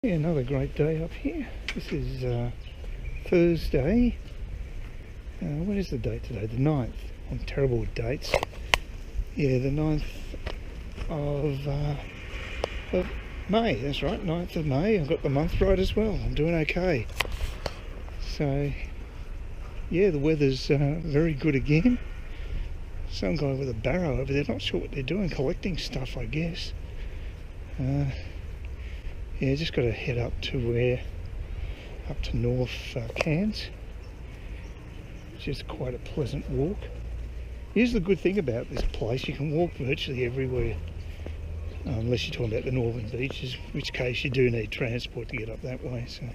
Yeah, another great day up here. This is Thursday. What is the date today? The 9th. I'm terrible with dates. Yeah, the 9th of May. That's right, 9th of May. I've got the month right as well. I'm doing okay. So, yeah, the weather's very good again. Some guy with a barrow over there. Not sure what they're doing. Collecting stuff, I guess. Yeah, just got to head up to North Cairns, which is quite a pleasant walk. Here's the good thing about this place: you can walk virtually everywhere, unless you're talking about the northern beaches, in which case you do need transport to get up that way. So,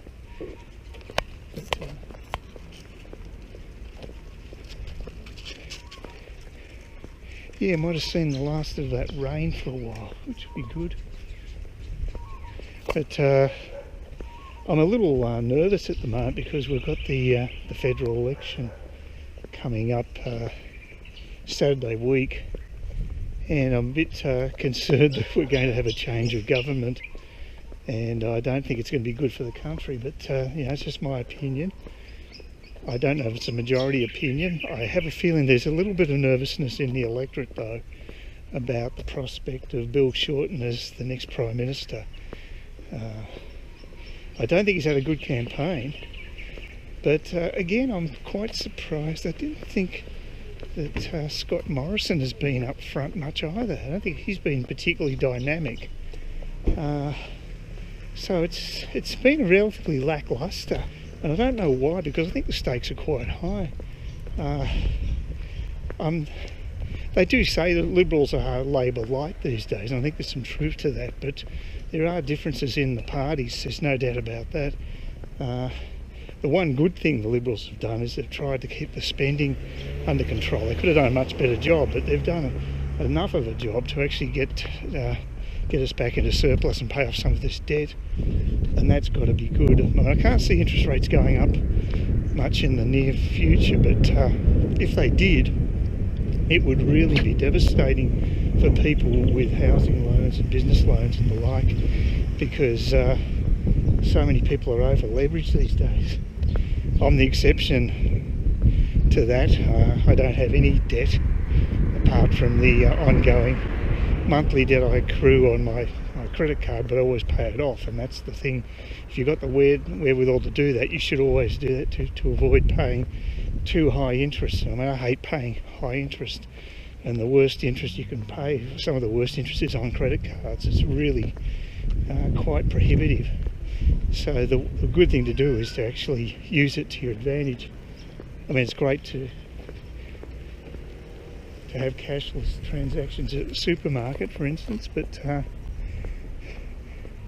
yeah, might have seen the last of that rain for a while, which would be good. But I'm a little nervous at the moment because we've got the federal election coming up Saturday week, and I'm a bit concerned that we're going to have a change of government, and I don't think it's going to be good for the country. But you know, it's just my opinion. I don't know if it's a majority opinion. I have a feeling there's a little bit of nervousness in the electorate though about the prospect of Bill Shorten as the next Prime Minister. I don't think he's had a good campaign, but again, I'm quite surprised. I didn't think that Scott Morrison has been up front much either. I don't think he's been particularly dynamic. So it's been relatively lacklustre, and I don't know why, because I think the stakes are quite high. They do say that Liberals are Labor light these days, and I think there's some truth to that, but there are differences in the parties, there's no doubt about that. The one good thing the Liberals have done is they've tried to keep the spending under control. They could have done a much better job, but they've done enough of a job to actually get us back into surplus and pay off some of this debt, and that's got to be good. I can't see interest rates going up much in the near future, but if they did, it would really be devastating for people with housing loans and business loans and the like, because so many people are over leveraged these days. I'm the exception to that. I don't have any debt apart from the ongoing monthly debt I accrue on my credit card, but I always pay it off, and that's the thing. If you've got the wherewithal to do that, you should always do that to avoid paying too high interest. I mean, I hate paying high interest, and the worst interest you can pay, some of the worst interest, is on credit cards. It's really quite prohibitive. So the good thing to do is to actually use it to your advantage. I mean, it's great to have cashless transactions at the supermarket, for instance, but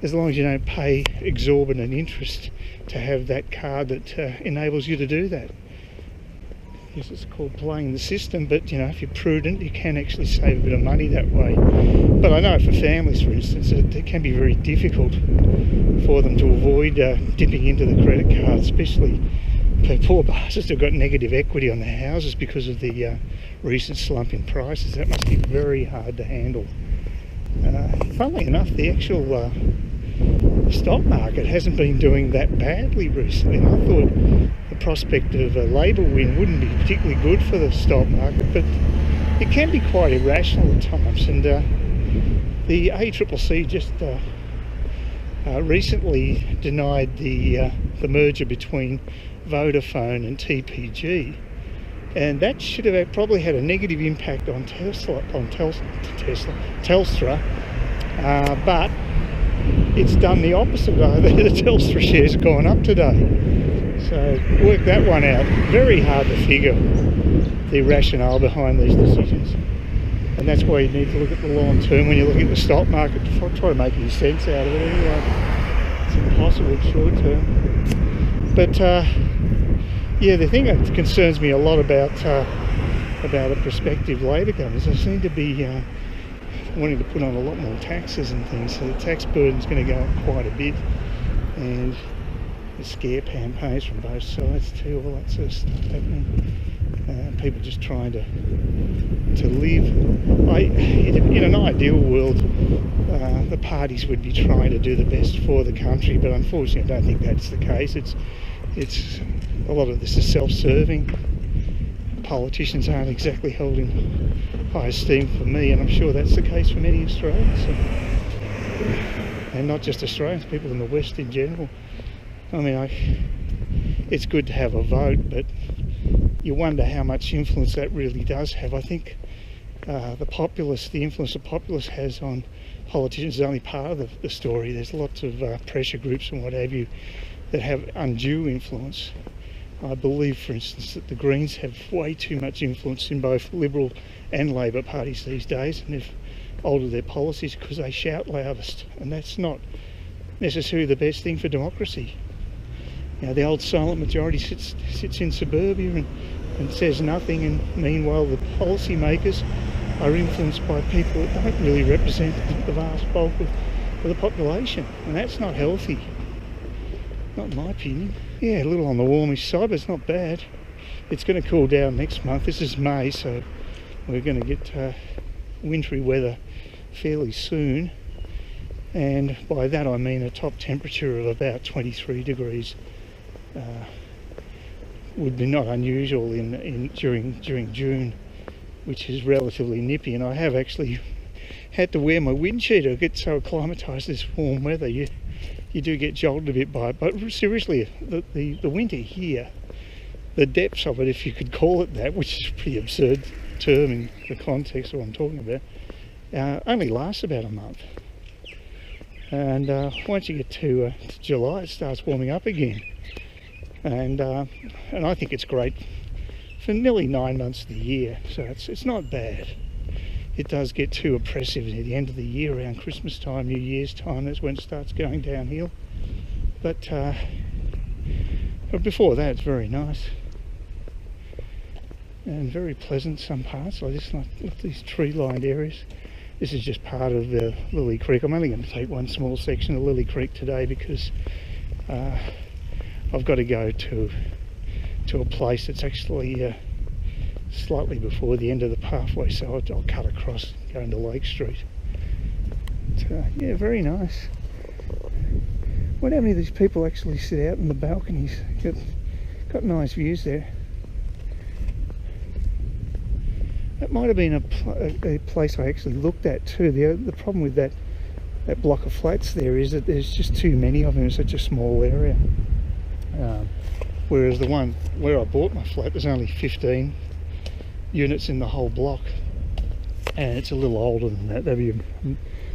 as long as you don't pay exorbitant interest to have that card that enables you to do that. I guess it's called playing the system, but you know, if you're prudent, you can actually save a bit of money that way. But I know for families, for instance, it can be very difficult for them to avoid dipping into the credit card, especially for poor bastards who've got negative equity on their houses because of the recent slump in prices. That must be very hard to handle. Funnily enough, the actual stock market hasn't been doing that badly recently, and I thought the prospect of a Labor win wouldn't be particularly good for the stock market, but it can be quite irrational at times. And the ACCC just recently denied the merger between Vodafone and TPG, and that should have probably had a negative impact on Telstra, but it's done the opposite. The Telstra shares have gone up today. So work that one out. Very hard to figure the rationale behind these decisions. And that's why you need to look at the long term when you look at the stock market, to try to make any sense out of it anyway. It's impossible short term. But yeah, the thing that concerns me a lot about a prospective Labor government is they seem to be wanting to put on a lot more taxes and things, so the tax burden's going to go up quite a bit, and the scare campaigns from both sides too, all that sort of stuff happening. People just trying to live. In an ideal world, the parties would be trying to do the best for the country, but unfortunately I don't think that's the case. It's a lot of this is self-serving. Politicians aren't exactly held in high esteem for me, and I'm sure that's the case for many Australians, and not just Australians, people in the West in general. I mean, it's good to have a vote, but you wonder how much influence that really does have. I think the influence the populace has on politicians is only part of the story. There's lots of pressure groups and what have you that have undue influence. I believe, for instance, that the Greens have way too much influence in both Liberal and Labor parties these days, and they've altered their policies because they shout loudest, and that's not necessarily the best thing for democracy. You know, the old silent majority sits in suburbia and says nothing, and meanwhile the policy makers are influenced by people that don't really represent the vast bulk of the population, and that's not healthy, not in my opinion. Yeah, a little on the warmish side, but it's not bad. It's going to cool down next month. This is May, so we're going to get wintry weather fairly soon, and by that I mean a top temperature of about 23 degrees. Would be not unusual during June, which is relatively nippy, and I have actually had to wear my wind cheater. I get so acclimatised to this warm weather, you do get jolted a bit by it. But seriously, the winter here, the depths of it, if you could call it that, which is a pretty absurd term in the context of what I'm talking about, only lasts about a month. And once you get to July, it starts warming up again. And I think it's great for nearly 9 months of the year, so it's not bad. It does get too oppressive at the end of the year, around Christmas time, New Year's time. That's when it starts going downhill. But before that, it's very nice and very pleasant. Some parts, I just like these tree-lined areas. This is just part of the Lily Creek. I'm only going to take one small section of Lily Creek today because I've got to go to a place that's actually slightly before the end of the pathway, so I'll cut across going to Lake Street. But, yeah, very nice. What how many of these people actually sit out in the balconies? Got nice views there. That might have been a place I actually looked at too. The problem with that block of flats there is that there's just too many of them in such a small area. Whereas the one where I bought my flat, there's only 15 units in the whole block, and it's a little older than that.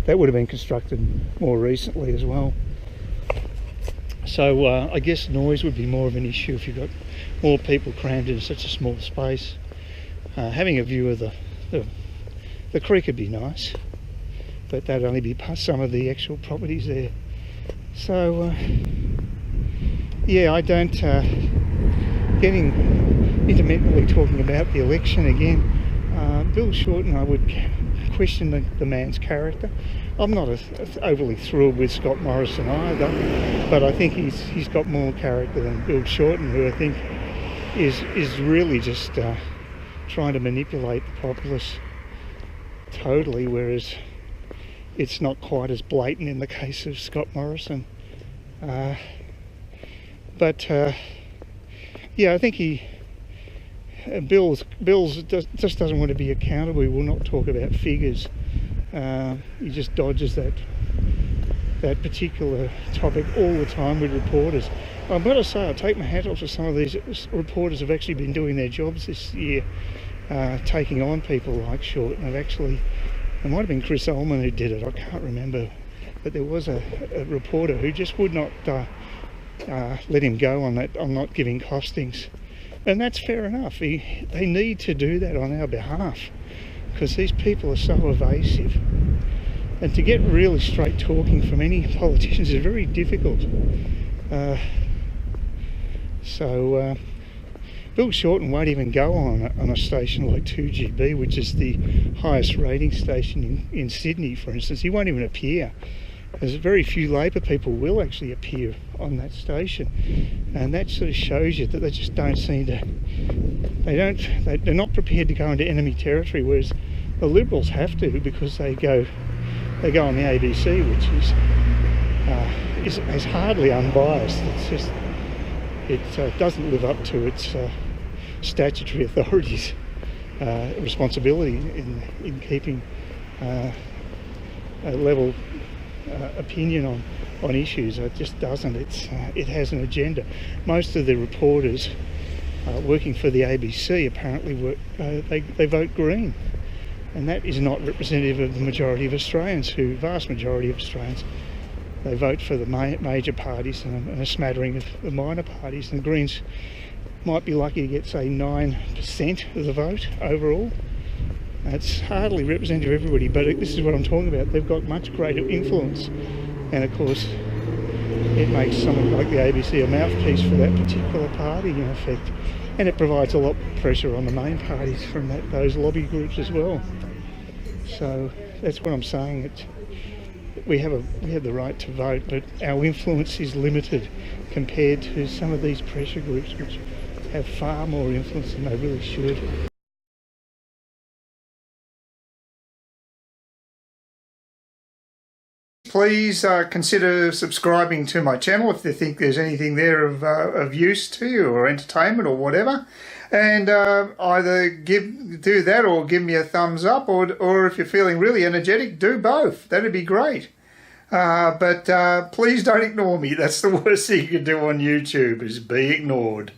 That would have been constructed more recently as well. So I guess noise would be more of an issue if you've got more people crammed into such a small space. Having a view of the creek would be nice, but that'd only be past some of the actual properties there. So yeah, I don't getting intermittently talking about the election again. Bill Shorten, I would question the man's character. I'm not overly thrilled with Scott Morrison either, but I think he's got more character than Bill Shorten, who I think is really just trying to manipulate the populace totally, whereas it's not quite as blatant in the case of Scott Morrison. But yeah, I think Bill's just doesn't want to be accountable. He will not talk about figures. He just dodges that particular topic all the time with reporters. I've got to say, I take my hat off to some of these reporters who've actually been doing their jobs this year, taking on people like Shorten. It might have been Chris Ullman who did it, I can't remember, but there was a reporter who just would not let him go on that, on not giving costings. And that's fair enough. They need to do that on our behalf, because these people are so evasive. And to get really straight talking from any politicians is very difficult. Bill Shorten won't even go on a station like 2GB, which is the highest rating station in Sydney, for instance. He won't even appear. There's very few Labor people will actually appear on that station, and that sort of shows you that they just don't seem to. They're not prepared to go into enemy territory, whereas the Liberals have to, because they go on the ABC, which is hardly unbiased. It's just it doesn't live up to its statutory authorities' responsibility in keeping a level opinion on issues. It just doesn't. It has an agenda. Most of the reporters working for the ABC apparently they vote Green, and that is not representative of the majority of Australians. Vast majority of Australians, they vote for the major parties and a smattering of the minor parties. And the Greens might be lucky to get, say, 9% of the vote overall. It's hardly representative of everybody, but this is what I'm talking about. They've got much greater influence, and of course it makes someone like the ABC a mouthpiece for that particular party in effect, and it provides a lot of pressure on the main parties from those lobby groups as well. So that's what I'm saying. We have the right to vote, but our influence is limited compared to some of these pressure groups, which have far more influence than they really should. Please consider subscribing to my channel if you think there's anything there of use to you, or entertainment or whatever, and either do that or give me a thumbs up, or if you're feeling really energetic, do both. That'd be great. But please don't ignore me. That's the worst thing you can do on YouTube, is be ignored.